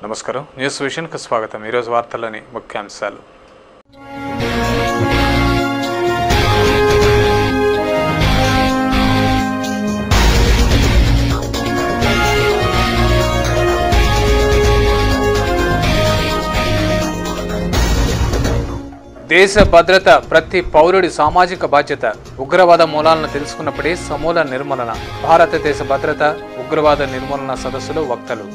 నమస్కారం న్యూస్ విజన్కు స్వాగతం. ఈరోజు వార్తల్లోని ముఖ్యాంశాలు. దేశ భద్రత ప్రతి పౌరుడి సామాజిక బాధ్యత. ఉగ్రవాద మూలాలను తెలుసుకున్నప్పుడే సమూల నిర్మూలన. భారతదేశ భద్రత ఉగ్రవాద నిర్మూలన సదస్సులో వక్తలు.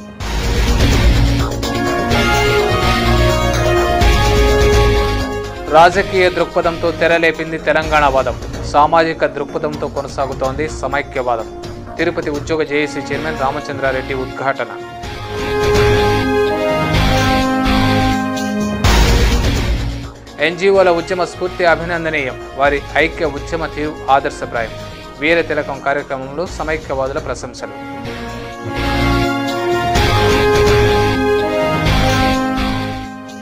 రాజకీయ దృక్పథంతో తెరలేపింది తెలంగాణ వాదం. సామాజిక దృక్పథంతో కొనసాగుతోంది సమైక్యవాదం. తిరుపతి ఉద్యోగ జేఏసీ చైర్మన్ రామచంద్రారెడ్డి ఉద్ఘాటన. ఎన్జీఓల ఉద్యమ స్ఫూర్తి అభినందనీయం. వారి ఐక్య ఉద్యమ తీరు ఆదర్శప్రాయం. వీర తిలకం కార్యక్రమంలో సమైక్యవాదుల ప్రశంసలు.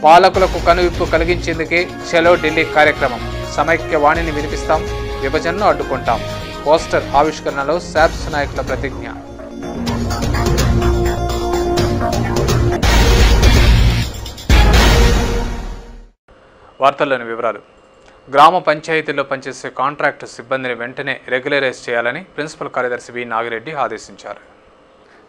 పాలకులకు కనువిప్పు కలిగించేందుకే చలో ఢిల్లీ కార్యక్రమం. సమైక్య వాణిని వినిపిస్తాం, విభజనను అడ్డుకుంటాం. పోస్టర్ ఆవిష్కరణలో శాప్స్ నాయకుల ప్రతిజ్ఞ. వార్తల్లోని వివరాలు. గ్రామ పంచాయతీల్లో పనిచేసే కాంట్రాక్టు సిబ్బందిని వెంటనే రెగ్యులరైజ్ చేయాలని ప్రిన్సిపల్ కార్యదర్శి వి నాగిరెడ్డి ఆదేశించారు.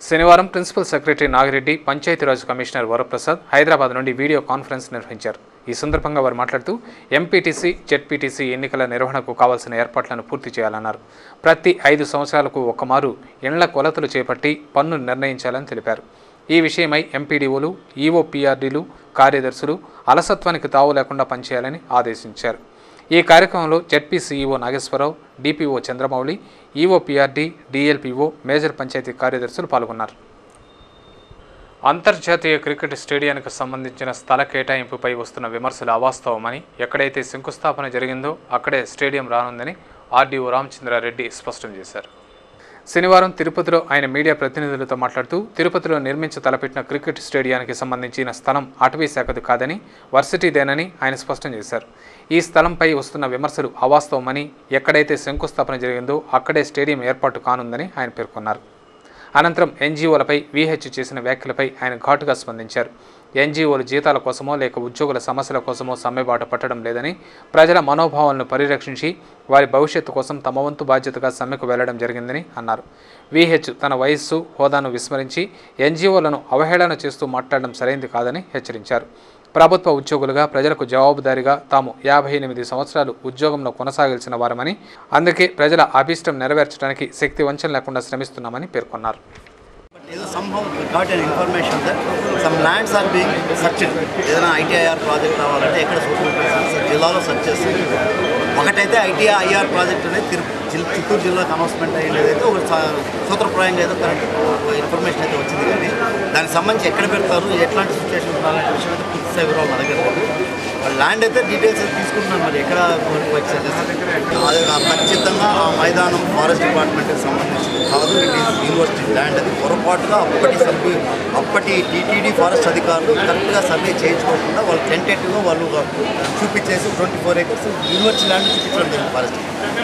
శనివారం principal secretary Nagireddy, Panchayati Raj commissioner Varaprasad Hyderabad నుండి వీడియో కాన్ఫరెన్స్ నిర్వహించారు. ఈ సందర్భంగా వారు మాట్లాడుతూ ఎంపీటీసీ, జెడ్పీటీసీ ఎన్నికల నిర్వహణకు కావాల్సిన ఏర్పాట్లను పూర్తి చేయాలన్నారు. ప్రతి 5 సంవత్సరాలకు ఒక్కమారు ఇండ్ల కొలతలు చేపట్టి పన్ను నిర్ణయించాలని తెలిపారు. ఈ విషయమై ఎంపీడీఓలు, ఈఓపీఆర్డీలు, కార్యదర్శులు అలసత్వానికి తావు లేకుండా పనిచేయాలని ఆదేశించారు. ఈ కార్యక్రమంలో ZP CEO Nageswara Rao, DPO Chandramouli, EOPRD, DLPO, major panchayat కార్యదర్శులు పాల్గొన్నారు. అంతర్జాతీయ క్రికెట్ స్టేడియానికి సంబంధించిన స్థల కేటాయింపుపై వస్తున్న విమర్శలు అవాస్తవమని, ఎక్కడైతే శంకుస్థాపన జరిగిందో అక్కడే స్టేడియం రానుందని ఆర్డీఓ రామచంద్రారెడ్డి స్పష్టం చేశారు. శనివారం తిరుపతిలో ఆయన మీడియా ప్రతినిధులతో మాట్లాడుతూ, తిరుపతిలో నిర్మించ తలపెట్టిన క్రికెట్ స్టేడియానికి సంబంధించిన స్థలం అటవీ శాఖది కాదని, వర్సిటీదేనని ఆయన స్పష్టం చేశారు. ఈ స్థలంపై వస్తున్న విమర్శలు అవాస్తవమని, ఎక్కడైతే శంకుస్థాపన జరిగిందో అక్కడే స్టేడియం ఏర్పాటు కానుందని ఆయన పేర్కొన్నారు. అనంతరం ఎన్జీఓలపై వీహెచ్ చేసిన వ్యాఖ్యలపై ఆయన ఘాటుగా స్పందించారు. ఎన్జీఓలు జీతాల కోసమో లేక ఉద్యోగుల సమస్యల కోసమో సమ్మెబాట పట్టడం లేదని, ప్రజల మనోభావాలను పరిరక్షించి వారి భవిష్యత్తు కోసం తమ వంతు బాధ్యతగా సమ్మెకు వెళ్లడం జరిగిందని అన్నారు. వీహెచ్ తన వయస్సు, హోదాను విస్మరించి ఎన్జీఓలను అవహేళన చేస్తూ మాట్లాడడం సరైంది కాదని హెచ్చరించారు. ప్రభుత్వ ఉద్యోగులుగా ప్రజలకు జవాబుదారీగా తాము 58 సంవత్సరాలు ఉద్యోగంలో కొనసాగాల్సిన వారమని, అందుకే ప్రజల అభీష్టం నెరవేర్చడానికి శక్తి వంచన లేకుండా శ్రమిస్తున్నామని పేర్కొన్నారు. ఏదైనా ఐటీఐఆర్ ప్రాజెక్ట్ రావాలంటే ఎక్కడ జిల్లాలో సెర్చ్ చేస్తుంది. ఒకటైతే ఐటీఐఆర్ ప్రాజెక్ట్ అనేది చిత్తూరు జిల్లాకు అనౌన్స్మెంట్ అయ్యేదైతే ఒక సూత్రప్రాయంగా ఏదో కరెక్ట్ ఇన్ఫర్మేషన్ అయితే వచ్చింది. కానీ దానికి సంబంధించి ఎక్కడ పెడతారు, ఎట్లాంటి సిచ్యువేషన్ ఉండాలనే విషయం అయితే పూర్తి వివరాలు మన దగ్గర లేదు. ల్యాండ్ అయితే డీటెయిల్స్ అయితే తీసుకుంటున్నాను, మరి ఎక్కడ అది ఖచ్చితంగా ఆ మైదానం ఫారెస్ట్ డిపార్ట్మెంట్కి సంబంధించింది కాదు. It is university land. అది పొరపాటుగా అప్పటి టీటీడీ ఫారెస్ట్ అధికారులు కరెక్ట్గా సర్వే చేయించుకోకుండా వాళ్ళు టెంటేటివ్గా వాళ్ళు చూపించేసి 24 acres యూనివర్సిటీ ల్యాండ్ చూపించడం జరిగింది ఫారెస్ట్.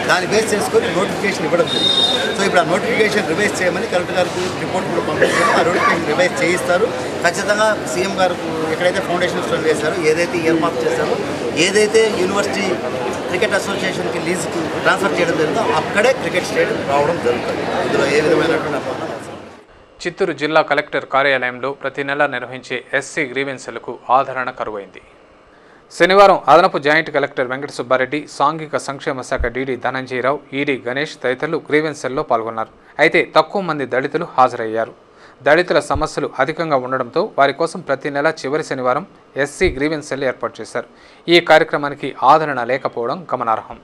దాన్ని బేస్ చేసుకొని నోటిఫికేషన్ ఇవ్వడం జరిగింది. సో ఇప్పుడు ఆ నోటిఫికేషన్ రివైజ్ చేయమని కలెక్టర్ గారికి రిపోర్ట్ కూడా పంపించారు. ఆ నోటిఫికేషన్ రివైజ్ చేయిస్తారు. ఖచ్చితంగా సీఎం గారు ఎక్కడైతే ఫౌండేషన్ స్టోన్ వేశారో, ఏదైతే ఇయర్మార్క్ చేశారో, ఏదైతే యూనివర్సిటీ క్రికెట్ అసోసియేషన్కి లీజుకు ట్రాన్స్ఫర్ చేయడం జరిగిందో అక్కడే క్రికెట్ స్టేడియం రావడం జరుగుతుంది. ఇందులో ఏ విధమైనటువంటి చిత్తూరు జిల్లా కలెక్టర్ కార్యాలయంలో ప్రతి నెల నిర్వహించే ఎస్సీ గ్రీవెన్స్లకు ఆదరణ కరువైంది. శనివారం అదనపు జాయింట్ కలెక్టర్ వెంకట సుబ్బారెడ్డి, సాంఘిక సంక్షేమ శాఖ డీడీ ధనంజయరావు, ఈడీ గణేష్ తదితరులు గ్రీవెన్స్ల్లో పాల్గొన్నారు. అయితే తక్కువ మంది దళితులు హాజరయ్యారు. దళితుల సమస్యలు అధికంగా ఉండడంతో వారి కోసం ప్రతి నెల చివరి శనివారం ఎస్సీ గ్రీవెన్స్ సెల్ ఏర్పాటు చేశారు. ఈ కార్యక్రమానికి ఆదరణ లేకపోవడం గమనార్హం.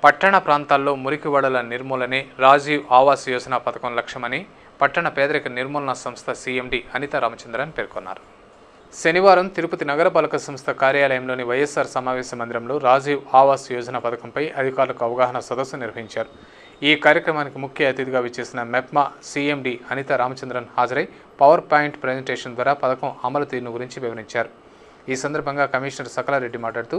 పట్టణ ప్రాంతాల్లో మురికివాడల నిర్మూలనే రాజీవ్ ఆవాస్ యోజన పథకం లక్ష్యమని పట్టణ పేదరిక నిర్మూలన సంస్థ సీఎండీ అనిత రామచంద్రన్ పేర్కొన్నారు. శనివారం తిరుపతి నగరపాలక సంస్థ కార్యాలయంలోని వైఎస్ఆర్ సమావేశ మందిరంలో రాజీవ్ ఆవాస్ యోజన పథకంపై అధికారులకు అవగాహన సదస్సు నిర్వహించారు. ఈ కార్యక్రమానికి ముఖ్య అతిథిగా విచ్చేసిన మెప్మా సీఎండీ అనిత రామచంద్రన్ హాజరై పవర్ పాయింట్ ప్రజెంటేషన్ ద్వారా పథకం అమలు తీరును గురించి వివరించారు. ఈ సందర్భంగా కమిషనర్ సకలారెడ్డి మాట్లాడుతూ,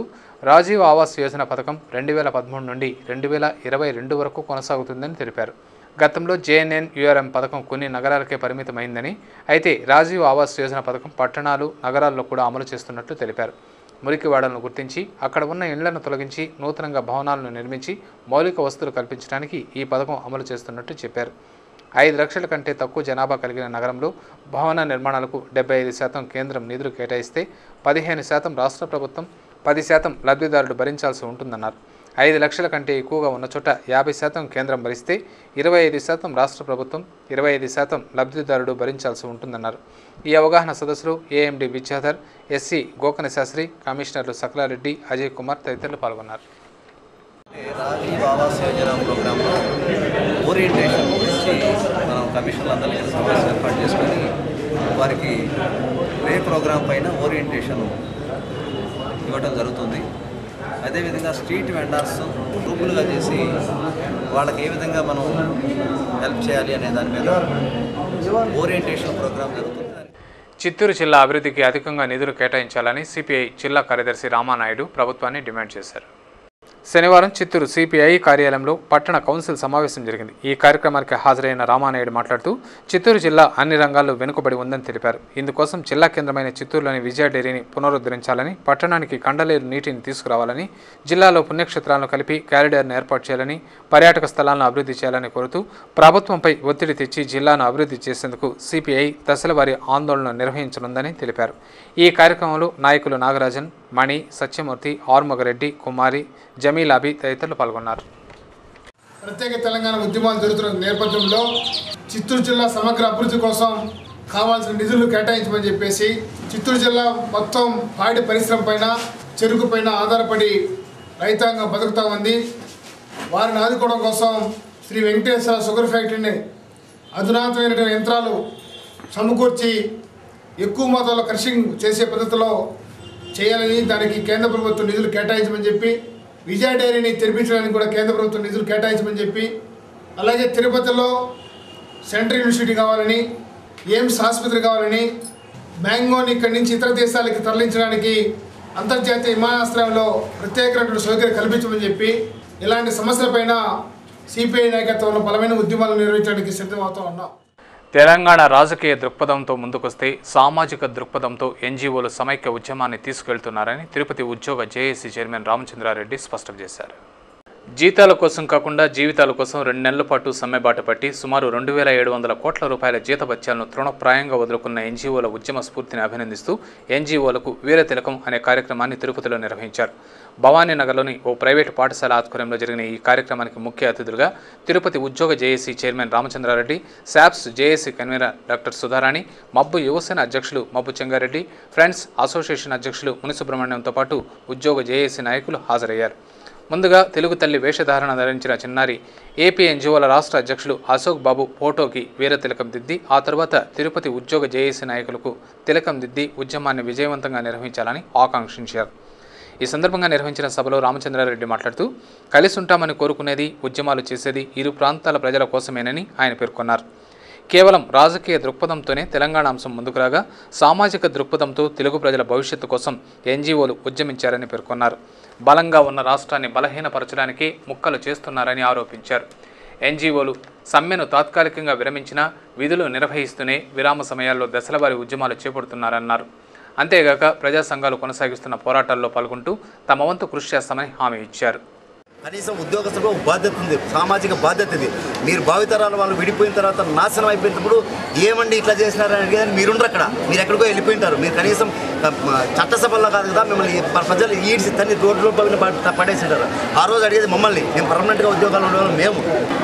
రాజీవ్ ఆవాస్ యోజన పథకం 2013 నుండి 2022 వరకు కొనసాగుతుందని తెలిపారు. గతంలో JNNURM పథకం కొన్ని నగరాలకే పరిమితమైందని, అయితే రాజీవ్ ఆవాస్ యోజన పథకం పట్టణాలు, నగరాల్లో కూడా అమలు చేస్తున్నట్లు తెలిపారు. మురికివాడలను గుర్తించి అక్కడ ఉన్న ఇళ్లను తొలగించి నూతనంగా భవనాలను నిర్మించి మౌలిక వసతులు కల్పించడానికి ఈ పథకం అమలు చేస్తున్నట్టు చెప్పారు. 5 లక్షల కంటే తక్కువ జనాభా కలిగిన నగరంలో భవన నిర్మాణాలకు 75% కేంద్రం నిధులు కేటాయిస్తే 15% రాష్ట్ర ప్రభుత్వం, 10% లబ్ధిదారుడు భరించాల్సి ఉంటుందన్నారు. 5 లక్షల కంటే ఎక్కువగా ఉన్న చోట 50% కేంద్రం భరిస్తే 25% రాష్ట్ర ప్రభుత్వం, 25% లబ్ధిదారుడు భరించాల్సి ఉంటుందన్నారు. ఈ అవగాహన సదస్సులో AMD విద్యాధర్, SC గోకన శాస్త్రి, కమిషనర్లు సకలారెడ్డి, అజయ్ కుమార్ తదితరులు పాల్గొన్నారు. రాజీవ్ ఆవాస్ యోజన ప్రోగ్రాంలో ఓరియంటేషన్ గురించి మనం కమిషన్లు అందరికీ సమావేశం ఏర్పాటు చేసుకొని వారికి ప్రోగ్రాం పైన ఓరియంటేషన్ ఇవ్వటం జరుగుతుంది. అదేవిధంగా స్ట్రీట్ వెండర్స్ గ్రూపులుగా చేసి వాళ్ళకి ఏ విధంగా మనం హెల్ప్ చేయాలి అనే దాని మీద ఓరియంటేషన్ ప్రోగ్రాం జరుగుతుంది. చిత్తూరు జిల్లా అభివృద్ధికి అధికంగా నిధులు కేటాయించాలని CPI జిల్లా కార్యదర్శి రామానాయుడు ప్రభుత్వాన్ని డిమాండ్ చేశారు. శనివారం చిత్తూరు CPI కార్యాలయంలో పట్టణ కౌన్సిల్ సమావేశం జరిగింది. ఈ కార్యక్రమానికి హాజరైన రామానాయుడు మాట్లాడుతూ చిత్తూరు జిల్లా అన్ని రంగాల్లో వెనుకబడి ఉందని తెలిపారు. ఇందుకోసం జిల్లా కేంద్రమైన చిత్తూరులోని విజయ డైరీని పునరుద్ధరించాలని, పట్టణానికి కండలేరు నీటిని తీసుకురావాలని, జిల్లాలో పుణ్యక్షేత్రాలను కలిపి క్యారిడార్ను ఏర్పాటు చేయాలని, పర్యాటక స్థలాలను అభివృద్ధి చేయాలని కోరుతూ ప్రభుత్వంపై ఒత్తిడి తెచ్చి జిల్లాను అభివృద్ధి చేసేందుకు CPI దశలవారీ ఆందోళన నిర్వహించనుందని తెలిపారు. ఈ కార్యక్రమంలో నాయకులు నాగరాజన్, మణి, సత్యమూర్తి, ఆర్మగరెడ్డి, కుమారి, జమీలాబి తదితరులు పాల్గొన్నారు. ప్రత్యేక తెలంగాణ ఉద్యమాలు జరుగుతున్న నేపథ్యంలో చిత్తూరు జిల్లా సమగ్ర అభివృద్ధి కోసం కావాల్సిన నిధులు కేటాయించమని చెప్పేసి చిత్తూరు జిల్లా మొత్తం పాడి పరిశ్రమ పైన, చెరుకు పైన ఆధారపడి రైతాంగం బతుకుతూ ఉంది. వారిని ఆదుకోవడం కోసం శ్రీ వెంకటేశ్వర షుగర్ ఫ్యాక్టరీని అధునాతనమైన యంత్రాలు సమకూర్చి ఎక్కువ మొత్తంలో క్రషింగ్ చేసే పద్ధతిలో చేయాలని, దానికి కేంద్ర ప్రభుత్వం నిధులు కేటాయించమని చెప్పి, విజయ డైరీని తెరిపించడానికి కూడా కేంద్ర ప్రభుత్వం నిధులు కేటాయించమని చెప్పి, అలాగే తిరుపతిలో సెంట్రల్ యూనివర్సిటీ కావాలని, ఎయిమ్స్ ఆసుపత్రి కావాలని, మ్యాంగోని ఇక్కడి నుంచి ఇతర దేశాలకి తరలించడానికి అంతర్జాతీయ విమానాశ్రయంలో ప్రత్యేకమైనటువంటి సౌకర్యం కల్పించమని చెప్పి, ఇలాంటి సమస్యలపైన CPI నాయకత్వంలో బలమైన ఉద్యమాలు నిర్వహించడానికి సిద్ధమవుతూ ఉన్నాం. తెలంగాణ రాజకీయ దృక్పథంతో ముందుకొస్తే సామాజిక దృక్పథంతో NGOలు సమైక్య ఉద్యమాన్ని తీసుకెళ్తున్నారని తిరుపతి ఉద్యోగ జేఏసీ చైర్మన్ రామచంద్రారెడ్డి స్పష్టం చేశారు. జీతాల కోసం కాకుండా జీవితాల కోసం 2 నెలల పాటు సమ్మెబాట పట్టి సుమారు 2700 కోట్ల రూపాయల జీతభత్యాలను తృణప్రాయంగా వదులుకున్న NGOల ఉద్యమ స్ఫూర్తిని అభినందిస్తూ NGOలకు వీరతిలకం అనే కార్యక్రమాన్ని తిరుపతిలో నిర్వహించారు. భవానీనగర్లోని ఓ ప్రైవేటు పాఠశాల ఆధ్వర్యంలో జరిగిన ఈ కార్యక్రమానికి ముఖ్య అతిథులుగా తిరుపతి ఉద్యోగ JAC chairman Ramachandra Reddy, SAPS JAC convener doctor Sudharani, మబ్బు యువసేన అధ్యక్షులు మబ్బు చెంగారెడ్డి, ఫ్రెండ్స్ అసోసియేషన్ అధ్యక్షులు మునిసుబ్రహ్మణ్యంతో పాటు ఉద్యోగ జేఏసీ నాయకులు హాజరయ్యారు. ముందుగా తెలుగు తల్లి వేషధారణ ధరించిన చిన్నారి ఏపీ NGOల రాష్ట్ర అధ్యక్షులు అశోక్ బాబు ఫోటోకి వీర తిలకం దిద్ది, ఆ తర్వాత తిరుపతి ఉద్యోగ జేఏసీ నాయకులకు తిలకం దిద్ది ఉద్యమాన్ని విజయవంతంగా నిర్వహించాలని ఆకాంక్షించారు. ఈ సందర్భంగా నిర్వహించిన సభలో రామచంద్రారెడ్డి మాట్లాడుతూ కలిసి ఉంటామని కోరుకునేది, ఉద్యమాలు చేసేది ఇరు ప్రాంతాల ప్రజల కోసమేనని ఆయన పేర్కొన్నారు. కేవలం రాజకీయ దృక్పథంతోనే తెలంగాణ అంశం ముందుకు రాగా సామాజిక దృక్పథంతో తెలుగు ప్రజల భవిష్యత్తు కోసం NGOలు ఉద్యమించారని పేర్కొన్నారు. బలంగా ఉన్న రాష్ట్రాన్ని బలహీనపరచడానికి ముక్కలు చేస్తున్నారని ఆరోపించారు. NGOలు సమ్మెను తాత్కాలికంగా విరమించినా విధులు నిర్వహిస్తూనే విరామ సమయాల్లో దశలవారీ ఉద్యమాలు చేపడుతున్నారన్నారు. అంతేగాక ప్రజా సంఘాలు కొనసాగిస్తున్న పోరాటాల్లో పాల్గొంటూ తమ వంతు కృషి చేస్తామని హామీ ఇచ్చారు. కనీసం ఉద్యోగస్తులకు బాధ్యత ఉంది, సామాజిక బాధ్యత ఇది. మీరు భావితరాల వాళ్ళు విడిపోయిన తర్వాత నాశనం అయిపోయినప్పుడు ఏమండి ఇట్లా చేసినారని అడిగేది మీరుండ్రు, అక్కడ మీరు ఎక్కడికో వెళ్ళిపోయింటారు. మీరు కనీసం చట్టసభల్లో కాదు కదా మిమ్మల్ని ప్రజలు ఈడ్చి తన్ని రోడ్లో పడేసింటారు. ఆ రోజు అడిగేది మమ్మల్ని, మేము పర్మనెంట్గా ఉద్యోగాలు ఉండేవాళ్ళు మేము.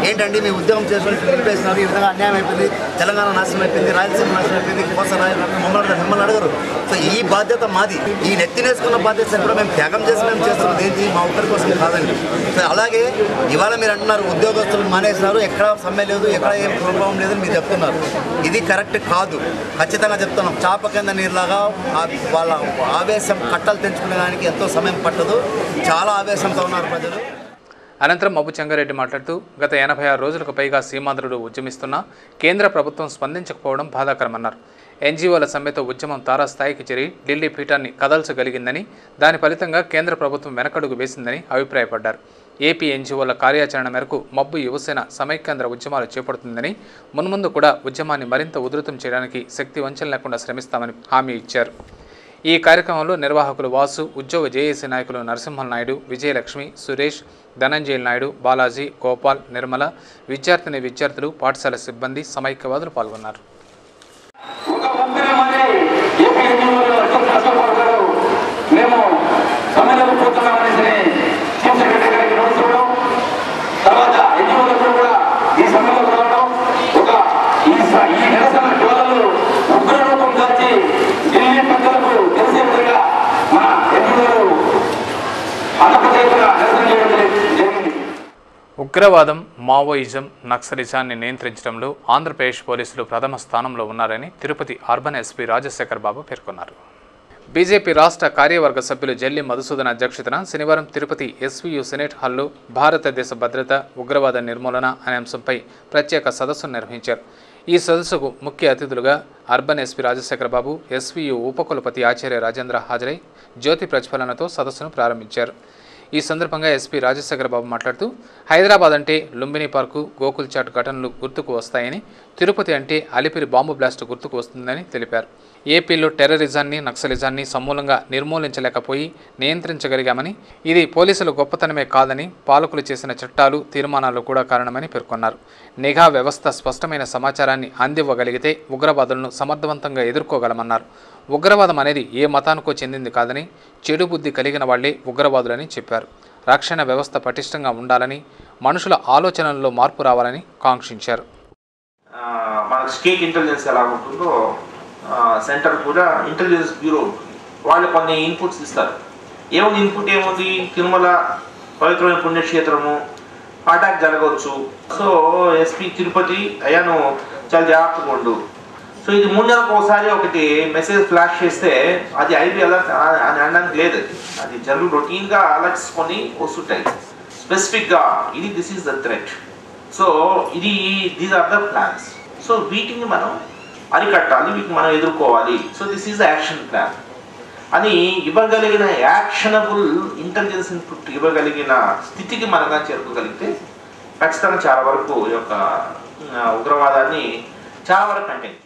ఏంటండి మీ ఉద్యోగం చేసుకుని నిలిపేసినారు, ఈ విధంగా అన్యాయం అయిపోయింది, తెలంగాణ నాశనం అయిపోయింది, రాయలసీమ నాశనం అయిపోయింది, కోస్తా మిమ్మల్ని అడగరు. సో ఈ బాధ్యత మాది. ఈ నెత్తినేసుకున్న బాధ్యత కూడా మేము త్యాగం చేసి మేము చేస్తున్నది ఏంటి, మా ఒక్కరి కోసం కాదండి. సో అలాగే ఇవాళ మీరు అంటున్నారు ఉద్యోగస్తులు మానేసినారు, ఎక్కడ సమ్మె లేదు, ఎక్కడ ఏం ప్రభావం లేదని మీరు చెప్తున్నారు. ఇది కరెక్ట్ కాదు. ఖచ్చితంగా చెప్తున్నాం. చాప కింద నీరులాగా వాళ్ళ ఆవేశం కట్టలు తెంచుకునే దానికి ఎంతో సమయం పట్టదు. చాలా ఆవేశంతో ఉన్నారు ప్రజలు. అనంతరం మబ్బు చెంగారెడ్డి మాట్లాడుతూ గత 86 రోజులకు పైగా సీమాంధ్రుడు ఉద్యమిస్తున్నా కేంద్ర ప్రభుత్వం స్పందించకపోవడం బాధాకరమన్నారు. NGOల సమ్మెతో ఉద్యమం తారాస్థాయికి చేరి ఢిల్లీ పీఠాన్ని కదల్చగలిగిందని, దాని ఫలితంగా కేంద్ర ప్రభుత్వం వెనకడుగు వేసిందని అభిప్రాయపడ్డారు. ఏపీ ఎన్జీఓల కార్యాచరణ మేరకు మబ్బు యువసేన సమైక్యాంధ్ర ఉద్యమాలు చేపడుతుందని, మున్ముందు కూడా ఉద్యమాన్ని మరింత ఉధృతం చేయడానికి శక్తి వంచన లేకుండా శ్రమిస్తామని హామీ ఇచ్చారు. ఈ కార్యక్రమంలో నిర్వాహకులు వాసు, ఉద్యోగ జేఏసీ నాయకులు నరసింహన్ నాయుడు, విజయలక్ష్మి, సురేష్, ధనంజయ నాయుడు, బాలాజీ, గోపాల్, నిర్మల, విద్యార్థులు, పాఠశాల సిబ్బంది, సమైక్యవాదులు పాల్గొన్నారు. ఉగ్రవాదం, మావోయిజం, నక్సలిజాన్ని నియంత్రించడంలో ఆంధ్రప్రదేశ్ పోలీసులు ప్రథమ స్థానంలో ఉన్నారని తిరుపతి అర్బన్ ఎస్పీ రాజశేఖర్ బాబు పేర్కొన్నారు. బీజేపీ రాష్ట్ర కార్యవర్గ సభ్యులు జల్లి మధుసూదన్ అధ్యక్షతన శనివారం తిరుపతి ఎస్వీయు సెనేట్ హాల్లో భారతదేశ భద్రత, ఉగ్రవాద నిర్మూలన అనే అంశంపై ప్రత్యేక సదస్సును నిర్వహించారు. ఈ సదస్సుకు ముఖ్య అతిథులుగా అర్బన్ ఎస్పీ రాజశేఖర్ బాబు, ఎస్వీయు ఉపకులపతి ఆచార్య రాజేంద్ర హాజరై జ్యోతి ప్రజ్వలనతో సదస్సును ప్రారంభించారు. ఈ సందర్భంగా ఎస్పీ రాజశేఖర బాబు మాట్లాడుతూ, హైదరాబాద్ అంటే లుంబిని పార్కు, గోకుల్ చాట్ ఘటనలు గుర్తుకు వస్తాయని, తిరుపతి అంటే అలిపిరి బాంబు బ్లాస్ట్ గుర్తుకు వస్తుందని తెలిపారు. ఏపీలో టెర్రరిజాన్ని, నక్సలిజాన్ని సమూలంగా నిర్మూలించలేకపోయి నియంత్రించగలిగామని, ఇది పోలీసుల గొప్పతనమే కాదని, పాలకులు చేసిన చట్టాలు, తీర్మానాలు కూడా కారణమని పేర్కొన్నారు. నిఘా వ్యవస్థ స్పష్టమైన సమాచారాన్ని అందివ్వగలిగితే ఉగ్రవాదులను సమర్థవంతంగా ఎదుర్కోగలమన్నారు. ఉగ్రవాదం అనేది ఏ మతానికో చెందింది కాదని, చెడు బుద్ధి కలిగిన వాళ్లే ఉగ్రవాదులని చెప్పారు. రక్షణ వ్యవస్థ పటిష్టంగా ఉండాలని, మనుషుల ఆలోచనల్లో మార్పు రావాలని కాంక్షించారు. మన స్టేట్ ఇంటెలిజెన్స్ ఎలా ఉంటుందో సెంటర్ కూడా ఇంటెలిజెన్స్ బ్యూరో వాళ్ళు కొన్ని ఇన్పుట్స్ ఇస్తారు. ఏముంది ఇన్పుట్ ఏముంది, తిరుమల పవిత్రమైన పుణ్యక్షేత్రము, అటాక్ జరగవచ్చు, సో ఎస్పీ తిరుపతి అయ్యాను చాలా జాగ్రత్తగా ఉండు. సో ఇది 3 నెలలకు ఒకసారి ఒకటి మెసేజ్ ఫ్లాష్ చేస్తే అది ఐబీ అలర్ట్ అని అనడానికి లేదు. అది జనరల్ రొటీన్గా అలర్ట్స్ కొన్ని వస్తుంటాయి స్పెసిఫిక్గా, ఇది this is the threat, so ఇది these are the plans, so వీటిని మనం అరికట్టాలి, వీటిని మనం ఎదుర్కోవాలి, so this is the action plan అని ఇవ్వగలిగిన యాక్షనబుల్ ఇంటెలిజెన్స్ ఇన్పుట్ ఇవ్వగలిగిన స్థితికి మనగా చేరుకోగలిగితే ఖచ్చితంగా చాలా వరకు ఈ యొక్క ఉగ్రవాదాన్ని చాలా వరకు కంటైన్.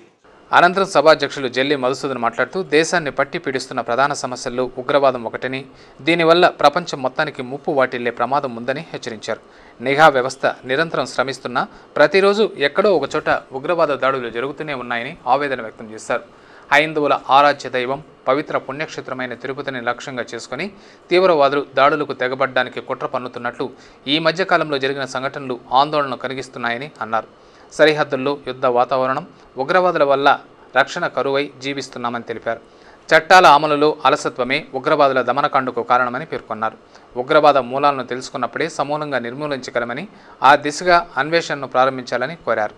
అనంతరం సభాధ్యక్షులు జల్లి మధుసూదన్ మాట్లాడుతూ, దేశాన్ని పట్టి పీడిస్తున్న ప్రధాన సమస్యల్లో ఉగ్రవాదం ఒకటని, దీనివల్ల ప్రపంచం మొత్తానికి ముప్పు వాటిల్లే ప్రమాదం ఉందని హెచ్చరించారు. నిఘా వ్యవస్థ నిరంతరం శ్రమిస్తున్నా ప్రతిరోజు ఎక్కడో ఒకచోట ఉగ్రవాద దాడులు జరుగుతూనే ఉన్నాయని ఆవేదన వ్యక్తం చేశారు. హైందవుల ఆరాధ్య దైవం, పవిత్ర పుణ్యక్షేత్రమైన తిరుపతిని లక్ష్యంగా చేసుకుని తీవ్రవాదులు దాడులకు తెగబడ్డానికి కుట్ర పన్నుతున్నట్లు ఈ మధ్యకాలంలో జరిగిన సంఘటనలు ఆందోళన కలిగిస్తున్నాయని అన్నారు. సరిహద్దుల్లో యుద్ధ వాతావరణం, ఉగ్రవాదుల వల్ల రక్షణ కరువై జీవిస్తున్నామని తెలిపారు. చట్టాల అమలులో అలసత్వమే ఉగ్రవాదుల దమనకాండకు కారణమని పేర్కొన్నారు. ఉగ్రవాద మూలాలను తెలుసుకున్నప్పుడే సమూలంగా నిర్మూలించగలమని, ఆ దిశగా అన్వేషణను ప్రారంభించాలని కోరారు.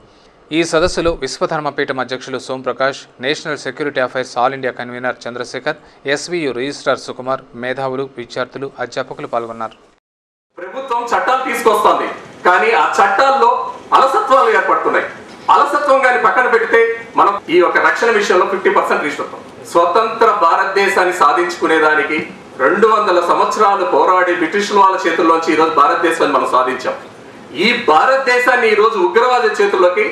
ఈ సదస్సులో విశ్వధర్మపీఠం అధ్యక్షులు Somprakash, national security affairs all India convener Chandrasekhar, SVU registrar Sukumar, మేధావులు, విద్యార్థులు, అధ్యాపకులు పాల్గొన్నారు. ప్రభుత్వం చట్టాలు తీసుకొస్తోంది, కానీ ఆ చట్టాల్లో అలసత్వాలు ఏర్పడుతున్నాయి. అలసత్వం కానీ పక్కన పెడితే మనం ఈ యొక్క రక్షణ విషయంలో 50% రీచ్ అవుతాం. స్వతంత్ర భారతదేశాన్ని సాధించుకునేదానికి 200 సంవత్సరాలు పోరాడి బ్రిటిష్ వాళ్ళ చేతుల్లోంచి ఈరోజు భారతదేశాన్ని మనం సాధించాం. ఈ భారతదేశాన్ని ఈరోజు ఉగ్రవాద చేతుల్లోకి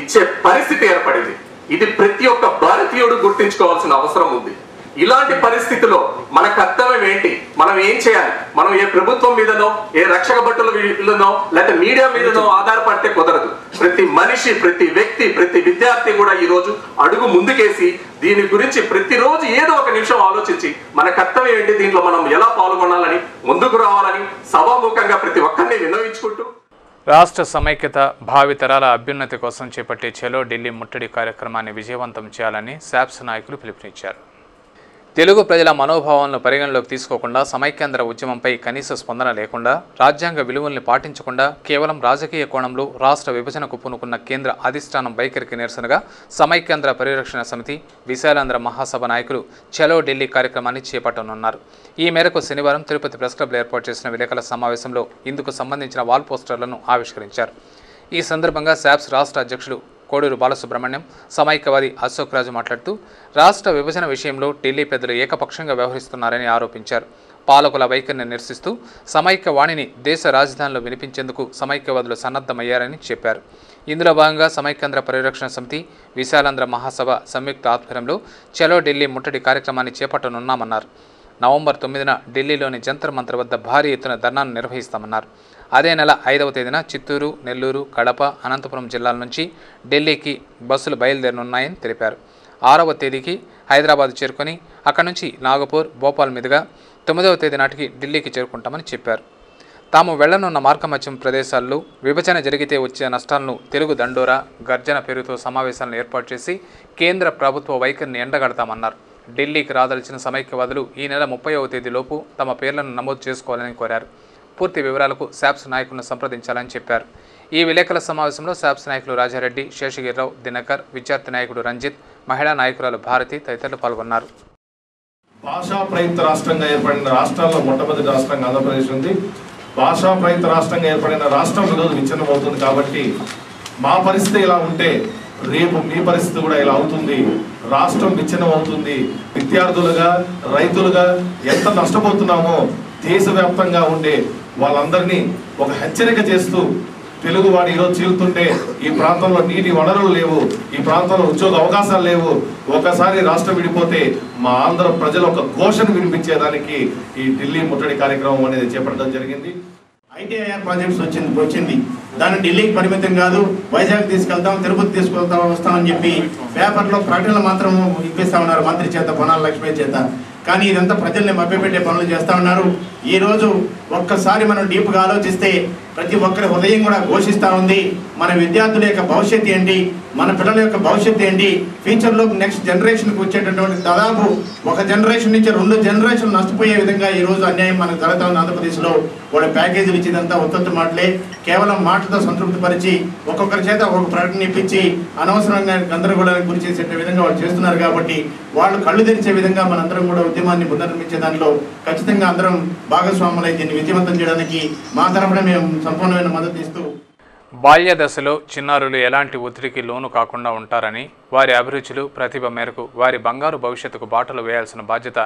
ఇచ్చే పరిస్థితి ఏర్పడింది. ఇది ప్రతి ఒక్క భారతీయుడు గుర్తించుకోవాల్సిన అవసరం ఉంది. ఇలాంటి పరిస్థితిలో మన కర్తవ్యం ఏంటి, మనం ఏం చేయాలి? మనం ఏ ప్రభుత్వం మీదనో, ఏ రక్షక భటుల మీదనో, లేకపోతే మీడియా మీదనో ఆధారపడితే కుదరదు. ప్రతి మనిషి, ప్రతి వ్యక్తి, ప్రతి విద్యార్థి కూడా ఈ రోజు అడుగు ముందుకేసి దీని గురించి ప్రతిరోజు ఏదో ఒక నిమిషం ఆలోచించి మన కర్తవ్యం ఏంటి, దీంట్లో మనం ఎలా పాల్గొనాలని, ముందుకు రావాలని సభాముఖంగా ప్రతి ఒక్కరిని విన్నవించుకుంటూ, రాష్ట్ర సమైక్యత, భావితరాల అభ్యున్నతి కోసం చేపట్టే చలో ఢిల్లీ ముట్టడి కార్యక్రమాన్ని విజయవంతం చేయాలని శాప్స్ నాయకులు పిలుపునిచ్చారు. తెలుగు ప్రజల మనోభావాలను పరిగణలోకి తీసుకోకుండా, సమైక్యాంధ్ర ఉద్యమంపై కనీస స్పందన లేకుండా, రాజ్యాంగ విలువల్ని పాటించకుండా కేవలం రాజకీయ కోణంలో రాష్ట్ర విభజనకు పూనుకున్న కేంద్ర అధిష్టానం వైఖరికి నిరసనగా సమైక్యాంధ్ర పరిరక్షణ సమితి, విశాలాంధ్ర మహాసభ నాయకులు చలో ఢిల్లీ కార్యక్రమాన్ని చేపట్టనున్నారు. ఈ మేరకు శనివారం తిరుపతి ప్రెస్ క్లబ్లో ఏర్పాటు చేసిన విలేకరుల సమావేశంలో ఇందుకు సంబంధించిన వాల్ పోస్టర్లను ఆవిష్కరించారు. ఈ సందర్భంగా శాప్స్ రాష్ట్ర అధ్యక్షులు కోడూరు బాలసుబ్రహ్మణ్యం, సమైక్యవాది అశోక్ రాజు మాట్లాడుతూ, రాష్ట్ర విభజన విషయంలో ఢిల్లీ పెద్దలు ఏకపక్షంగా వ్యవహరిస్తున్నారని ఆరోపించారు. పాలకుల వైఖరిని నిరసిస్తూ సమైక్య వాణిని దేశ రాజధానిలో వినిపించేందుకు సమైక్యవాదులు సన్నద్ధమయ్యారని చెప్పారు. ఇందులో భాగంగా సమైక్యాంధ్ర పరిరక్షణ సమితి, విశాలాంధ్ర మహాసభ సంయుక్త ఆధ్వర్యంలో చలో ఢిల్లీ ముట్టడి కార్యక్రమాన్ని చేపట్టనున్నామన్నారు. నవంబర్ 9న ఢిల్లీలోని జంతర్ మంతర్ వద్ద భారీ ఎత్తున ధర్నాను నిర్వహిస్తామన్నారు. అదే నెల 5వ తేదీన చిత్తూరు, నెల్లూరు, కడప, అనంతపురం జిల్లాల నుంచి ఢిల్లీకి బస్సులు బయలుదేరనున్నాయని తెలిపారు. 6వ తేదీకి హైదరాబాద్ చేరుకొని అక్కడి నుంచి నాగపూర్, భోపాల్ మీదుగా 9వ తేదీ నాటికి ఢిల్లీకి చేరుకుంటామని చెప్పారు. తాము వెళ్లనున్న మార్గమధ్యం ప్రదేశాల్లో విభజన జరిగితే వచ్చే నష్టాలను తెలుగు దండోరా, గర్జన పేరుతో సమావేశాలను ఏర్పాటు చేసి కేంద్ర ప్రభుత్వ వైఖరిని ఎండగడతామన్నారు. ఢిల్లీకి రాదలిచిన సమైక్యవాదులు ఈ నెల 30వ తేదీలోపు తమ పేర్లను నమోదు చేసుకోవాలని కోరారు. పూర్తి వివరాలకు శాప్స్ నాయకులను సంప్రదించాలని చెప్పారు. ఈ విలేకరుల సమావేశంలో శాప్స్ నాయకులు రాజారెడ్డి, శేషగిరిరావు, దినకర్, విద్యార్థి నాయకుడు రంజిత్, మహిళా నాయకురాలు భారతి తదితరులు పాల్గొన్నారు. భాషా ప్రయుక్త రాష్ట్రంగా ఏర్పడిన రాష్ట్రాల్లో మొట్టమొదటి రాష్ట్రంగా ఆంధ్రప్రదేశ్ ఉంది. భాషా ప్రయుక్త రాష్ట్రంగా ఏర్పడిన రాష్ట్రం ఈరోజు విచ్ఛిన్నమవుతుంది. కాబట్టి మా పరిస్థితి ఇలా ఉంటే రేపు మీ పరిస్థితి కూడా ఇలా అవుతుంది. రాష్ట్రం విచ్ఛిన్నం అవుతుంది. విద్యార్థులుగా, రైతులుగా ఎంత నష్టపోతున్నామో దేశవ్యాప్తంగా ఉండే వాళ్ళందరినీ ఒక హెచ్చరిక చేస్తూ, తెలుగువాడు ఈరోజు చీలుతుంటే ఈ ప్రాంతంలో నీటి వనరులు లేవు, ఈ ప్రాంతంలో ఉద్యోగ అవకాశాలు లేవు, ఒకసారి రాష్ట్రం విడిపోతే మా ఆంధ్ర ప్రజలు ఒక ఘోషను వినిపించేదానికి ఈ ఢిల్లీ ముట్టడి కార్యక్రమం అనేది చేపట్టడం జరిగింది. ఐటీఐఆర్ ప్రాజెక్ట్స్ వచ్చింది. దాన్ని ఢిల్లీకి పరిమితం కాదు, వైజాగ్ తీసుకెళ్తాం, తిరుపతి వస్తామని చెప్పి పేపర్లో ప్రకటనలు మాత్రం ఇప్పిస్తా ఉన్నారు మంత్రి చేత, పొన్నాల లక్ష్మీ చేత. కానీ ఇదంతా ప్రజల్ని మభ్యపెట్టే పనులు చేస్తూ ఉన్నారు. ఈరోజు ఒక్కసారి మనం డీప్గా ఆలోచిస్తే ప్రతి ఒక్కరి హృదయం కూడా ఘోషిస్తూ ఉంది. మన విద్యార్థుల యొక్క భవిష్యత్తు ఏంటి, మన పిల్లల యొక్క భవిష్యత్తు ఏంటి, ఫ్యూచర్లో నెక్స్ట్ జనరేషన్కి వచ్చేటటువంటి దాదాపు ఒక జనరేషన్ నుంచి 2 జనరేషన్లు నష్టపోయే విధంగా ఈరోజు అన్యాయం మనకు జరుగుతూ ఉంది. ఆంధ్రప్రదేశ్లో వాళ్ళ ప్యాకేజీలు ఇచ్చేదంతా ఉత్తత్తు మాటలే, కేవలం మాటలతో సంతృప్తిపరిచి ఒక్కొక్కరి చేత ఒక్కొక్క ప్రకటన ఇప్పించి అనవసరంగా గందరగోళానికి గురి చేసే విధంగా వాళ్ళు చేస్తున్నారు. కాబట్టి వాళ్ళు కళ్ళు తెరిచే విధంగా మనందరం కూడా ఉద్యమాన్ని పునర్నిర్మించే దాంట్లో ఖచ్చితంగా అందరం భాగస్వాములై దీన్ని విజయవంతం చేయడానికి మా తరఫున మేము సంపూర్ణమైన మద్దతు ఇస్తూ, బాల్య దశలో చిన్నారులు ఎలాంటి ఒత్తిడికి లోను కాకుండా ఉంటారని, వారి అభిరుచులు, ప్రతిభ మేరకు వారి బంగారు భవిష్యత్తుకు బాటలు వేయాల్సిన బాధ్యత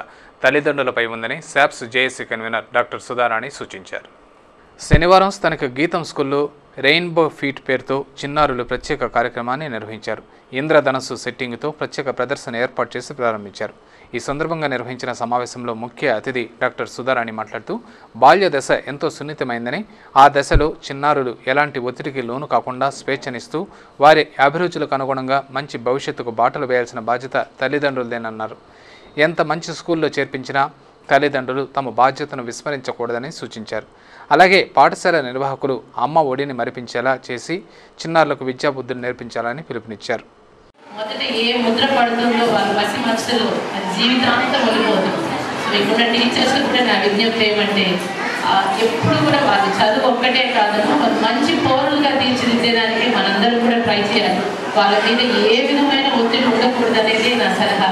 తల్లిదండ్రులపై ఉందని శాప్స్ జేఏసీ కన్వీనర్ డాక్టర్ సుధారాణి సూచించారు. శనివారం స్థానిక గీతం స్కూల్లో రెయిన్బో ఫీట్ పేరుతో చిన్నారులు ప్రత్యేక కార్యక్రమాన్ని నిర్వహించారు. ఇంద్రధనస్సు సెట్టింగ్తో ప్రత్యేక ప్రదర్శన ఏర్పాటు చేసి ప్రారంభించారు. ఈ సందర్భంగా నిర్వహించిన సమావేశంలో ముఖ్య అతిథి డాక్టర్ సుధారాణి మాట్లాడుతూ, బాల్య దశ ఎంతో సున్నితమైందని, ఆ దశలో చిన్నారులు ఎలాంటి ఒత్తిడికి లోను కాకుండా స్వేచ్ఛనిస్తూ వారి అభిరుచులకు అనుగుణంగా మంచి భవిష్యత్తుకు బాటలు వేయాల్సిన బాధ్యత తల్లిదండ్రులదేనన్నారు. ఎంత మంచి స్కూల్లో చేర్పించినా తల్లిదండ్రులు తమ బాధ్యతను విస్మరించకూడదని సూచించారు. అలాగే పాఠశాల నిర్వాహకులు అమ్మ ఒడిని మరిపించేలా చేసి చిన్నారులకు విద్యాబుద్ధులు నేర్పించాలని పిలుపునిచ్చారు. మొదట ఏ ముద్ర పడుతుందో వాళ్ళ పసి మనసులో అది జీవితాంతం ఉండిపోతుంది. సో ఇక్కడ టీచర్స్ కూడా నా విజ్ఞప్తి ఏమంటే ఎప్పుడు కూడా వాళ్ళు చదువు ఒక్కటే కాదను మంచి పౌరులుగా తీర్చిదిద్దేదానికి మనందరం కూడా ట్రై చేయాలి. వాళ్ళ మీద ఏ విధమైన ఒత్తిడి ఉండకూడదు అనేది నా సలహా.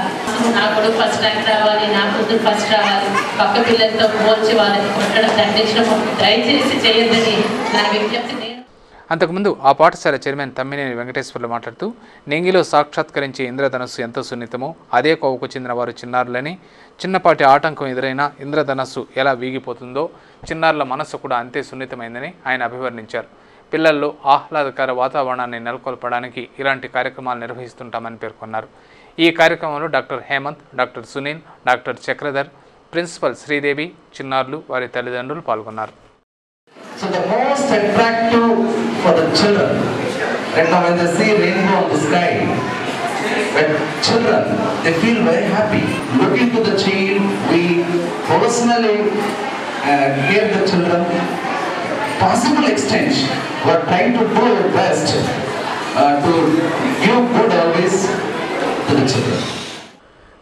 నా కొడుకు ఫస్ట్ ర్యాంక్ రావాలి, నా కూతురు ఫస్ట్ రావాలి, పక్క పిల్లలతో పోల్చి వాళ్ళని కొట్టడం దండించడం దయచేసి చేయొద్దని నా విజ్ఞప్తి. అంతకుముందు ఆ పాఠశాల చైర్మన్ తమ్మినేని వెంకటేశ్వర్లు మాట్లాడుతూ, నెంగిలో సాక్షాత్కరించే ఇంద్రధనస్సు ఎంత సున్నితమో అదే కోవకు చెందిన వారు చిన్నారులని, చిన్నపాటి ఆటంకం ఎదురైనా ఇంద్రధనస్సు ఎలా వీగిపోతుందో చిన్నారుల మనస్సు కూడా అంతే సున్నితమైందని ఆయన అభివర్ణించారు. పిల్లల్లో ఆహ్లాదకర వాతావరణాన్ని నెలకొల్పడానికి ఇలాంటి కార్యక్రమాలు నిర్వహిస్తుంటామని పేర్కొన్నారు. ఈ కార్యక్రమంలో doctor Hemanth, doctor Sunil, doctor Chakradhar, principal Sridevi, చిన్నారులు, వారి తల్లిదండ్రులు పాల్గొన్నారు. So the most attractive for the children, right now when they see rainbow on the sky, when children, they feel very happy. Looking to the child, we personally care the children. Possible extent, we are trying to do our best to give good always to the children.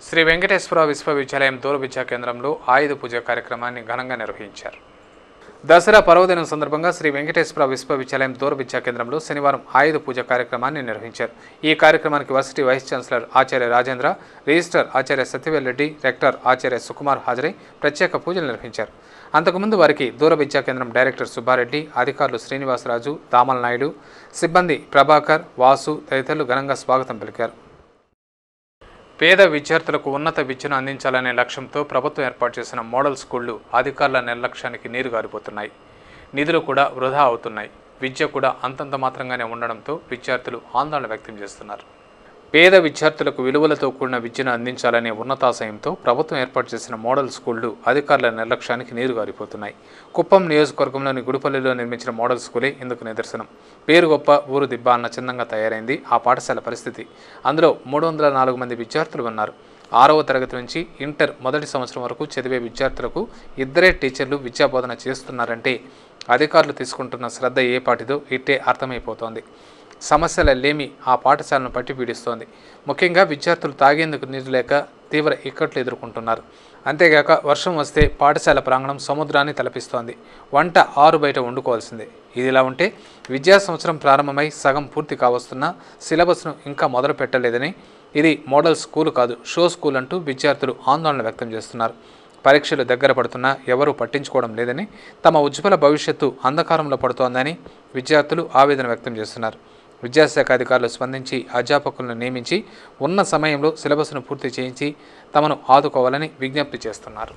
Shri Venkateswara విశ్వవిద్యాలయం దూర విద్యా కేంద్రంలో ఆయుధ పూజ కార్యక్రమాన్ని ఘనంగా నిర్వహించారు. దసరా పర్వదినం సందర్భంగా శ్రీ వెంకటేశ్వర విశ్వవిద్యాలయం దూర విద్యా కేంద్రంలో శనివారం ఆయుధ పూజ కార్యక్రమాన్ని నిర్వహించారు. ఈ కార్యక్రమానికి వర్సిటీ వైస్ ఛాన్సలర్ ఆచార్య రాజేంద్ర, రిజిస్ట్రార్ ఆచార్య సత్యవేల్ రెడ్డి, రెక్టర్ ఆచార్య సుకుమార్ హాజరై ప్రత్యేక పూజలు నిర్వహించారు. అంతకుముందు వారికి దూర విద్యా కేంద్రం డైరెక్టర్ సుబ్బారెడ్డి, అధికారులు శ్రీనివాసరాజు, దామల నాయుడు, సిబ్బంది ప్రభాకర్, వాసు తదితరులు ఘనంగా స్వాగతం పలికారు. పేద విద్యార్థులకు ఉన్నత విద్యను అందించాలనే లక్ష్యంతో ప్రభుత్వం ఏర్పాటు చేసిన మోడల్ స్కూళ్లు అధికారుల నిర్లక్ష్యానికి నీరు గారిపోతున్నాయి. నిధులు కూడా వృధా అవుతున్నాయి. విద్య కూడా అంతంత మాత్రంగానే ఉండడంతో విద్యార్థులు ఆందోళన వ్యక్తం చేస్తున్నారు. పేద విద్యార్థులకు విలువలతో కూడిన విద్యను అందించాలనే ఉన్నతాశయంతో ప్రభుత్వం ఏర్పాటు చేసిన మోడల్ స్కూళ్లు అధికారుల నిర్లక్ష్యానికి నీరు గారిపోతున్నాయి. కుప్పం నియోజకవర్గంలోని గుడిపల్లిలో నిర్మించిన మోడల్ స్కూలే ఇందుకు నిదర్శనం. పేరు గొప్ప ఊరు దిబ్బ అన్న చిన్నంగా తయారైంది ఆ పాఠశాల పరిస్థితి. అందులో 304 మంది విద్యార్థులు ఉన్నారు. 6వ తరగతి నుంచి ఇంటర్ మొదటి సంవత్సరం వరకు చదివే విద్యార్థులకు 2 టీచర్లు విద్యాబోధన చేస్తున్నారంటే అధికారులు తీసుకుంటున్న శ్రద్ధ ఏ పాటిదో ఇట్టే అర్థమైపోతోంది. సమస్యలేమి ఆ పాఠశాలను పట్టి పీడిస్తోంది. ముఖ్యంగా విద్యార్థులు తాగేందుకు నీరు లేక తీవ్ర ఇక్కట్లు ఎదుర్కొంటున్నారు. అంతేగాక వర్షం వస్తే పాఠశాల ప్రాంగణం సముద్రాన్ని తలపిస్తోంది. వంట ఆరు బయట వండుకోవాల్సిందే. ఇదిలా ఉంటే విద్యా సంవత్సరం ప్రారంభమై సగం పూర్తి కావస్తున్నా సిలబస్ను ఇంకా మొదలు పెట్టలేదని, ఇది మోడల్ స్కూల్ కాదు షో స్కూల్ అంటూ విద్యార్థులు ఆందోళన వ్యక్తం చేస్తున్నారు. పరీక్షలు దగ్గర పడుతున్నా ఎవరూ పట్టించుకోవడం లేదని, తమ ఉజ్వల భవిష్యత్తు అంధకారంలో పడుతోందని విద్యార్థులు ఆవేదన వ్యక్తం చేస్తున్నారు. విద్యాశాఖ అధికారులు స్పందించి అధ్యాపకులను నియమించి ఉన్న సమయంలో సిలబస్ను పూర్తి చేయించి తమను ఆదుకోవాలని విజ్ఞప్తి చేస్తున్నారు.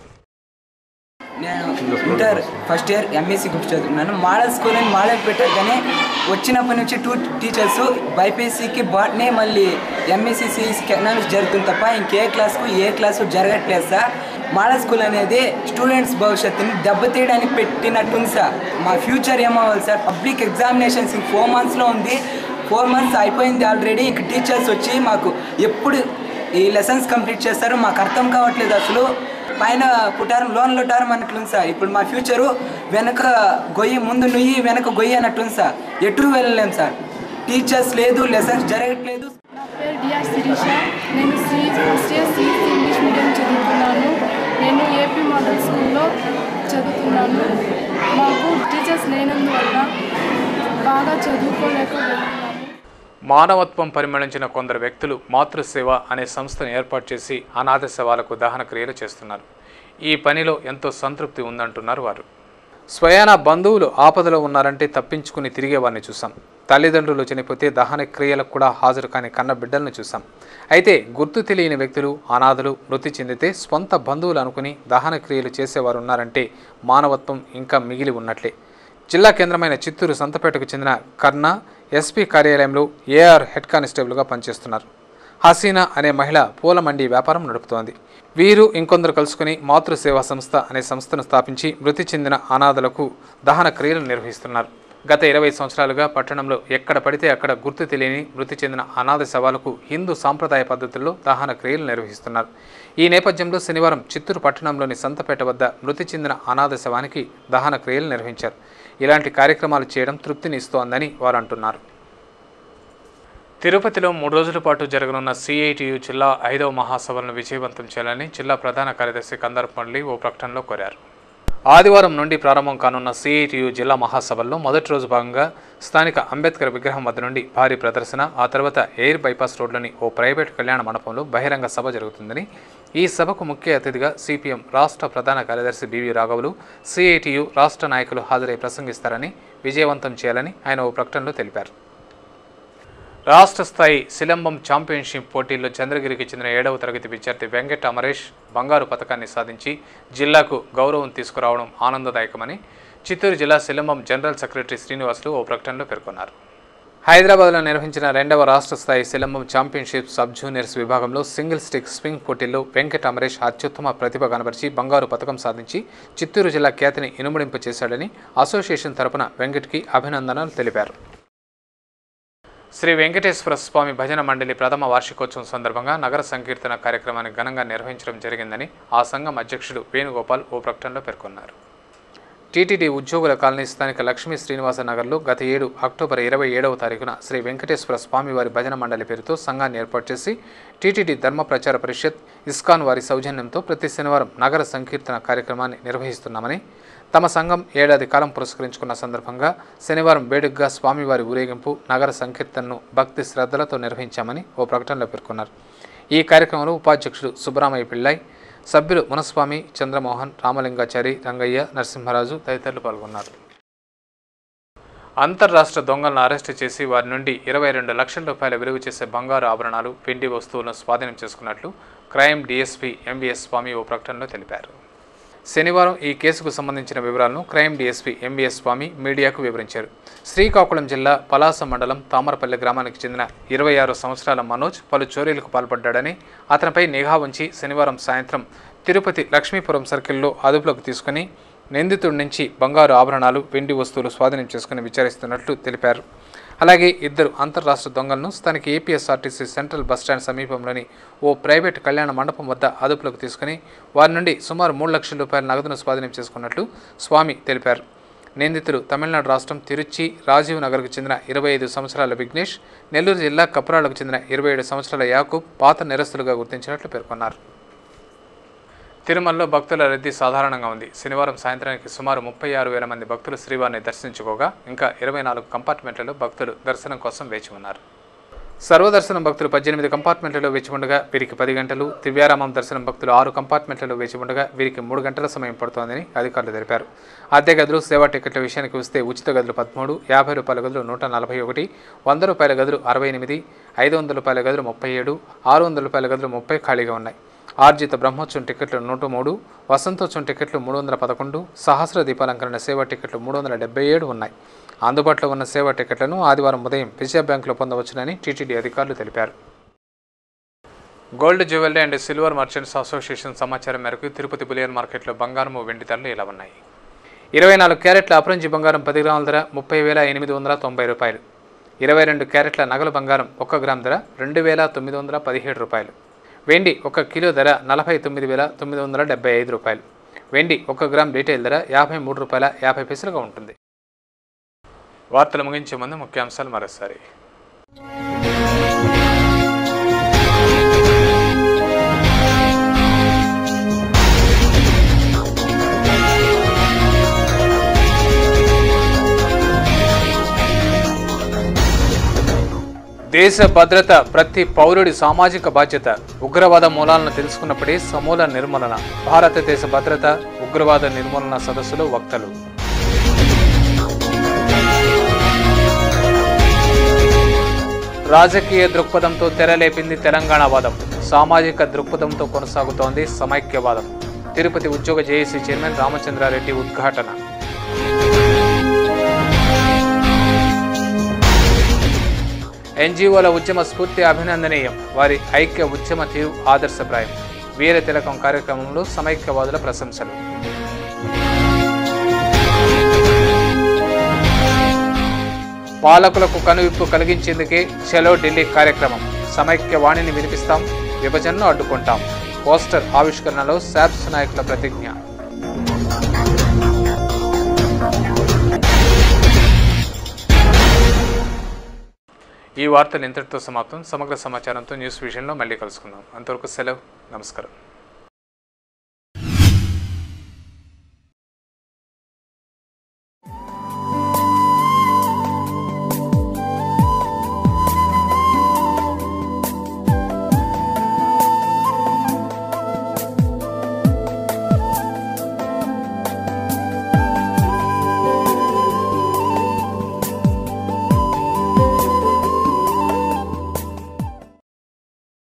నేను inter first year MSc group చదువుతున్నాను. మోడల్ స్కూల్ అని మోడల్ పెట్టారు, కానీ వచ్చినప్పటి నుంచి 2 టీచర్స్ బైపీసీకి బాట్నే మళ్ళీ ఎంఎస్సీ సిఈసీకి ఎకనామిక్స్ జరుగుతుంది తప్ప ఇంకే క్లాసు జరగట్లేదు సార్. మోడల్ స్కూల్ అనేది స్టూడెంట్స్ భవిష్యత్తుని దెబ్బతీయడానికి పెట్టినట్టుంది సార్. మా ఫ్యూచర్ ఏమవ్వాలి సార్? పబ్లిక్ ఎగ్జామినేషన్స్ 4 మంత్స్లో ఉంది. 4 మంత్స్ అయిపోయింది ఆల్రెడీ. ఇంక టీచర్స్ వచ్చి మాకు ఎప్పుడు ఈ లెసన్స్ కంప్లీట్ చేస్తారో మాకు అర్థం కావట్లేదు. అసలు పైన పుట్టారం లోన్లు ఉంటారం అన్నట్లుంది సార్. ఇప్పుడు మా ఫ్యూచరు వెనక గొయ్యి, ముందు నుయ్యి వెనక గొయ్యి అన్నట్టుంది సార్. ఎటు వెళ్ళలేము సార్. టీచర్స్ లేదు, లెసన్స్ జరగట్లేదు. నా పేరు డిఆర్ శిరీష. నేను first year CEC English medium చదువుతున్నాను. నేను ఏపీ మోడల్ స్కూల్లో చదువుతున్నాను. మాకు టీచర్స్ లేనందువల్ల బాగా చదువుకోలేకపోతున్నాము. మానవత్వం పరిమళించిన కొందరు వ్యక్తులు మాతృసేవ అనే సంస్థను ఏర్పాటు చేసి అనాథ శవాలకు దహన క్రియలు చేస్తున్నారు. ఈ పనిలో ఎంతో సంతృప్తి ఉందంటున్నారు వారు. స్వయాన బంధువులు ఆపదలో ఉన్నారంటే తప్పించుకుని తిరిగే వారిని చూసాం. తల్లిదండ్రులు చనిపోతే దహన క్రియలకు కూడా హాజరు కాని కన్న బిడ్డలను చూసాం. అయితే గుర్తు తెలియని వ్యక్తులు, అనాథలు మృతి చెందితే స్వంత బంధువులు అనుకుని దహన క్రియలు చేసేవారు ఉన్నారంటే మానవత్వం ఇంకా మిగిలి ఉన్నట్లే. జిల్లా కేంద్రమైన చిత్తూరు సంతపేటకు చెందిన కర్ణ ఎస్పీ కార్యాలయంలో ఏఆర్ హెడ్ కానిస్టేబుల్గా పనిచేస్తున్నారు. హసీనా అనే మహిళ పూల మండి వ్యాపారం నడుపుతోంది. వీరు ఇంకొందరు కలుసుకుని మాతృసేవా సంస్థ అనే సంస్థను స్థాపించి మృతి చెందిన అనాథలకు దహన క్రియలు నిర్వహిస్తున్నారు. గత 20 సంవత్సరాలుగా పట్టణంలో ఎక్కడ పడితే అక్కడ గుర్తు తెలియని మృతి చెందిన అనాథ శవాలకు హిందూ సాంప్రదాయ పద్ధతుల్లో దహన క్రియలు నిర్వహిస్తున్నారు. ఈ నేపథ్యంలో శనివారం చిత్తూరు పట్టణంలోని సంతపేట వద్ద మృతి చెందిన అనాథ శవానికి దహన క్రియలు నిర్వహించారు. ఇలాంటి కార్యక్రమాలు చేయడం తృప్తిని ఇస్తోందని వారు అంటున్నారు. తిరుపతిలో 3 రోజుల పాటు జరగనున్న సిఐటియు జిల్లా 5వ మహాసభలను విజయవంతం చేయాలని జిల్లా ప్రధాన కార్యదర్శి కందరపల్లి ఓ ప్రకటనలో కోరారు. ఆదివారం నుండి ప్రారంభం కానున్న సిఐటియు జిల్లా మహాసభల్లో మొదటి రోజు భాగంగా స్థానిక అంబేద్కర్ విగ్రహం వద్ద నుండి భారీ ప్రదర్శన, ఆ తర్వాత ఎయిర్ బైపాస్ రోడ్లోని ఓ ప్రైవేట్ కళ్యాణ మండపంలో బహిరంగ సభ జరుగుతుందని, ఈ సభకు ముఖ్య అతిథిగా సిపిఎం రాష్ట్ర ప్రధాన కార్యదర్శి బివి రాఘవులు, సిఐటియు రాష్ట్ర నాయకులు హాజరై ప్రసంగిస్తారని, విజయవంతం చేయాలని ఆయన ఓ ప్రకటనలో తెలిపారు. రాష్ట్ర స్థాయి సిలంబం ఛాంపియన్షిప్ పోటీల్లో చంద్రగిరికి చెందిన 7వ తరగతి విద్యార్థి వెంకట అమరేష్ బంగారు పతకాన్ని సాధించి జిల్లాకు గౌరవం తీసుకురావడం ఆనందదాయకమని చిత్తూరు జిల్లా సిలంబం జనరల్ సెక్రటరీ శ్రీనివాసులు ఓ ప్రకటనలో పేర్కొన్నారు. హైదరాబాద్లో నిర్వహించిన 2వ రాష్ట్ర స్థాయి సిలంబం ఛాంపియన్షిప్ సబ్ జూనియర్స్ విభాగంలో సింగిల్ స్టిక్ స్వింగ్ పోటీల్లో వెంకట అమరేష్ అత్యుత్తమ ప్రతిభ కనబరిచి బంగారు పతకం సాధించి చిత్తూరు జిల్లా ఖ్యాతిని ఇనుమడింప చేశాడని అసోసియేషన్ తరపున వెంకట్కి అభినందనలు తెలిపారు. శ్రీ వెంకటేశ్వర స్వామి భజన మండలి ప్రథమ వార్షికోత్సవం సందర్భంగా నగర సంకీర్తన కార్యక్రమాన్ని ఘనంగా నిర్వహించడం జరిగిందని ఆ సంఘం అధ్యక్షుడు వేణుగోపాల్ ఓ ప్రకటనలో పేర్కొన్నారు. టీటీడీ ఉద్యోగుల కాలనీ స్థానిక లక్ష్మీ శ్రీనివాస నగర్లో గత ఏడు అక్టోబర్ 27వ తారీఖున శ్రీ వెంకటేశ్వర స్వామివారి భజన మండలి పేరుతో సంఘాన్ని ఏర్పాటు చేసి టీటీడీ ధర్మ ప్రచార పరిషత్, ఇస్కాన్ వారి సౌజన్యంతో ప్రతి శనివారం నగర సంకీర్తన కార్యక్రమాన్ని నిర్వహిస్తున్నామని, తమ సంఘం ఏడాది కాలం పురస్కరించుకున్న సందర్భంగా శనివారం వేడుకగా స్వామివారి ఊరేగింపు, నగర సంకీర్తనను భక్తి శ్రద్ధలతో నిర్వహించామని ఓ ప్రకటనలో పేర్కొన్నారు. ఈ కార్యక్రమంలో ఉపాధ్యక్షుడు సుబ్బరామయ్య పిళ్ళై, సభ్యులు మునస్వామి, చంద్రమోహన్, రామలింగాచారి, రంగయ్య, నరసింహరాజు తదితరులు పాల్గొన్నారు. అంతర్రాష్ట్ర దొంగలను అరెస్టు చేసి వారి నుండి 22 లక్షల రూపాయల విలువ చేసే బంగారు ఆభరణాలు, వెండి వస్తువులను స్వాధీనం చేసుకున్నట్లు క్రైమ్ డీఎస్పీ ఎంవీఎస్ స్వామి ఓ ప్రకటనలో తెలిపారు. శనివారం ఈ కేసుకు సంబంధించిన వివరాలను క్రైమ్ డీఎస్పీ ఎంవీఎస్ స్వామి మీడియాకు వివరించారు. శ్రీకాకుళం జిల్లా పలాస మండలం తామరపల్లి గ్రామానికి చెందిన 26 సంవత్సరాల మనోజ్ పలు చోరీలకు పాల్పడ్డాడని, అతనిపై నిఘా ఉంచి శనివారం సాయంత్రం తిరుపతి లక్ష్మీపురం సర్కిల్లో అదుపులోకి తీసుకుని నిందితుడి నుంచి బంగారు ఆభరణాలు, వెండి వస్తువులు స్వాధీనం చేసుకుని విచారిస్తున్నట్లు తెలిపారు. అలాగే ఇద్దరు అంతర్రాష్ట్ర దొంగలను స్థానిక ఏపీఎస్ఆర్టీసీ సెంట్రల్ బస్టాండ్ సమీపంలోని ఓ ప్రైవేట్ కళ్యాణ మండపం వద్ద అదుపులోకి తీసుకుని వారి నుండి సుమారు 3 లక్షల రూపాయల నగదును స్వాధీనం చేసుకున్నట్లు స్వామి తెలిపారు. నిందితులు తమిళనాడు రాష్ట్రం తిరుచి రాజీవ్ నగర్కు చెందిన 25 సంవత్సరాల విఘ్నేష్, నెల్లూరు జిల్లా కప్రాలకు చెందిన 27 సంవత్సరాల యాకూబ్ పాత నేరస్తులుగా గుర్తించినట్లు పేర్కొన్నారు. తిరుమలలో భక్తుల రద్దీ సాధారణంగా ఉంది. శనివారం సాయంత్రానికి సుమారు 36,000 మంది భక్తులు శ్రీవారిని దర్శించుకోగా ఇంకా 24 కంపార్ట్మెంట్లలో భక్తులు దర్శనం కోసం వేచి ఉన్నారు. సర్వదర్శనం భక్తులు 18 కంపార్ట్మెంట్లలో వేచి ఉండగా వీరికి 10 గంటలు, దివ్యారామం దర్శనం భక్తులు 6 కంపార్ట్మెంట్లలో వేచి ఉండగా వీరికి 3 గంటల సమయం పడుతోందని అధికారులు తెలిపారు. అద్దె గదులు, సేవా టికెట్ల విషయానికి వస్తే ఉచిత గదులు 13, 50 రూపాయల గదులు 141, 100 రూపాయల గదులు 68, 500 రూపాయల గదులు 37, 600 రూపాయల గదులు 30 ఖాళీగా ఉన్నాయి. ఆర్జిత బ్రహ్మోత్సవం టికెట్లు 103, వసంతోత్సవం టికెట్లు 311, సహస్ర దీపాలంకరణ సేవా టికెట్లు 377 ఉన్నాయి. అందుబాటులో ఉన్న సేవా టికెట్లను ఆదివారం ఉదయం విజయ బ్యాంకులో పొందవచ్చునని టీటీడీ అధికారులు తెలిపారు. Gold jewellery and silver merchants association సమాచారం మేరకు తిరుపతి బులియన్ మార్కెట్లో బంగారం, వెండి ధరలు ఇలా ఉన్నాయి. 24 క్యారెట్ల అపరంజి బంగారం 10 గ్రాముల ధర 30,890 రూపాయలు. 22 క్యారెట్ల నగల బంగారం 1 గ్రామ్ ధర 2,917 రూపాయలు. వెండి 1 కిలో ధర 49,975 రూపాయలు. వెండి 1 గ్రామ్ రీటైల్ ధర 53 రూపాయల 50 పైసలుగా ఉంటుంది. వార్తలు ముగించే ముందు ముఖ్యాంశాలు మరోసారి. దేశ భద్రత ప్రతి పౌరుడి సామాజిక బాధ్యత. ఉగ్రవాద మూలాలను తెలుసుకున్నప్పుడే సమూల నిర్మూలన. భారతదేశ భద్రత, ఉగ్రవాద నిర్మూలన సదస్సులో వక్తలు. రాజకీయ దృక్పథంతో తెరలేపింది తెలంగాణ వాదం. సామాజిక దృక్పథంతో కొనసాగుతోంది సమైక్యవాదం. తిరుపతి ఉద్యోగ జేఏసీ చైర్మన్ రామచంద్రారెడ్డి ఉద్ఘాటన. ఎన్జీఓల ఉద్యమ స్ఫూర్తి అభినందనీయం. వారి ఐక్య ఉద్యమ తీరు ఆదర్శప్రాయం. వీర తిలకం కార్యక్రమంలో సమైక్యవాదుల ప్రశంసలు. పాలకులకు కనువిప్పు కలిగించేందుకే చలో ఢిల్లీ కార్యక్రమం. సమైక్యవాణిని వినిపిస్తాం, విభజనను అడ్డుకుంటాం. పోస్టర్ ఆవిష్కరణలో శాప్స్ నాయకుల ప్రతిజ్ఞ. ఈ వార్తలు ఇంతటితో సమాప్తం. సమగ్ర సమాచారంతో న్యూస్ విజన్లో మళ్ళీ కలుసుకుందాం. అంతవరకు సెలవు. నమస్కారం.